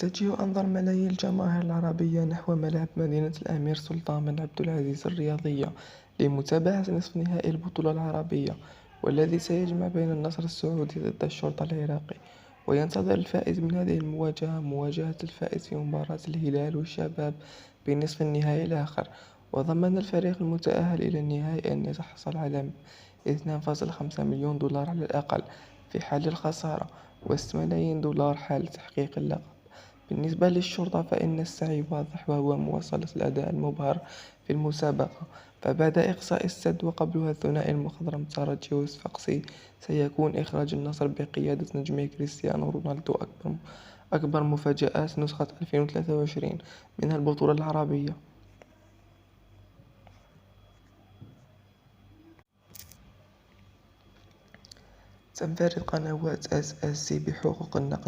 تتجه أنظار ملايين الجماهير العربية نحو ملاعب مدينة الأمير سلطان بن عبد العزيز الرياضية لمتابعة نصف نهائي البطولة العربية، والذي سيجمع بين النصر السعودي ضد الشرطة العراقي. وينتظر الفائز من هذه المواجهة مواجهة الفائز في مباراة الهلال والشباب بنصف النهائي الآخر. وضمن الفريق المتأهل إلى النهائي أن يتحصل على 2.5 مليون دولار على الأقل في حال الخسارة، و6 ملايين دولار حال تحقيق اللقب. بالنسبة للشرطة فإن السعي واضح، وهو مواصلة الأداء المبهر في المسابقة. فبعد إقصاء السد وقبلها الثنائي المخضرم ترجي وصفاقسي، سيكون إخراج النصر بقيادة نجمه كريستيانو رونالدو أكبر مفاجآت نسخة 2023 من البطولة العربية. تنفرد قنوات SSC بحقوق النقل